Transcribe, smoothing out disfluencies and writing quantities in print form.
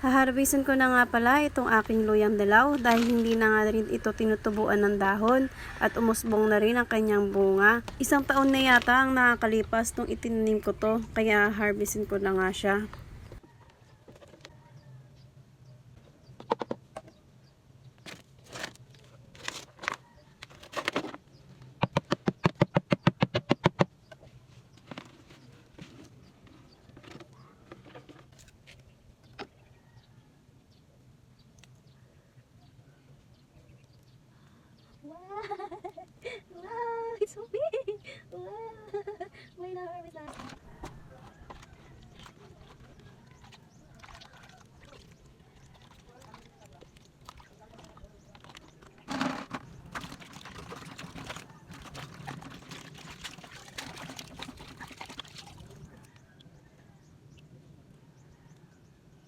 Haharbisin ko na nga pala itong aking luyang dilaw dahil hindi na nga rin ito tinutubuan ng dahon at umusbong na rin ang kanyang bunga. Isang taon na yata ang nakakalipas nung itinanim ko to, kaya harbisin ko na nga siya. Wow! Wow! It's so big! Wow! May na-harvest natin.